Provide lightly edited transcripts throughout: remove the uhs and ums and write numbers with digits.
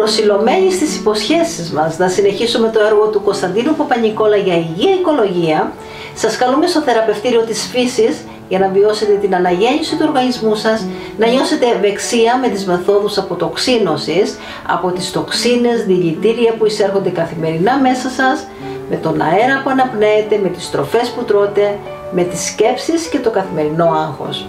προσιλωμένοι στις υποσχέσεις μας να συνεχίσουμε το έργο του Κωνσταντίνου Παπα-Νικόλα για υγεία οικολογία, σας καλούμε στο θεραπευτήριο της φύσης για να βιώσετε την αναγέννηση του οργανισμού σας, να νιώσετε ευεξία με τις μεθόδους αποτοξίνωσης, από τις τοξίνες, δηλητήρια που εισέρχονται καθημερινά μέσα σας, με τον αέρα που αναπνέετε, με τις τροφές που τρώτε, με τις σκέψεις και το καθημερινό άγχος.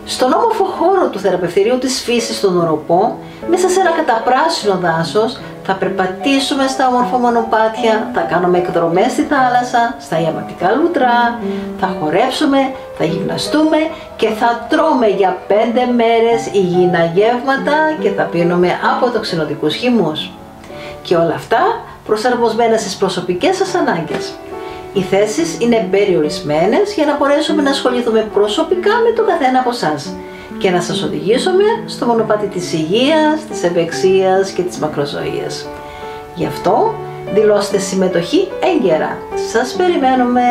Στον όμορφο χώρο του θεραπευτηρίου της φύσης στον Οροπό, μέσα σε ένα καταπράσινο δάσος, θα περπατήσουμε στα όμορφα μονοπάτια, θα κάνουμε εκδρομές στη θάλασσα, στα ιαματικά λουτρά, θα χορέψουμε, θα γυμναστούμε και θα τρώμε για 5 μέρες υγιεινά γεύματα και θα πίνουμε αποτοξινωτικούς χυμούς. Και όλα αυτά προσαρμοσμένα στις προσωπικές σας ανάγκες. Οι θέσεις είναι περιορισμένες για να μπορέσουμε να ασχοληθούμε προσωπικά με τον καθένα από εσάς και να σας οδηγήσουμε στο μονοπάτι της υγείας, της ευεξίας και της μακροζωίας. Γι' αυτό δηλώστε συμμετοχή έγκαιρα. Σας περιμένουμε!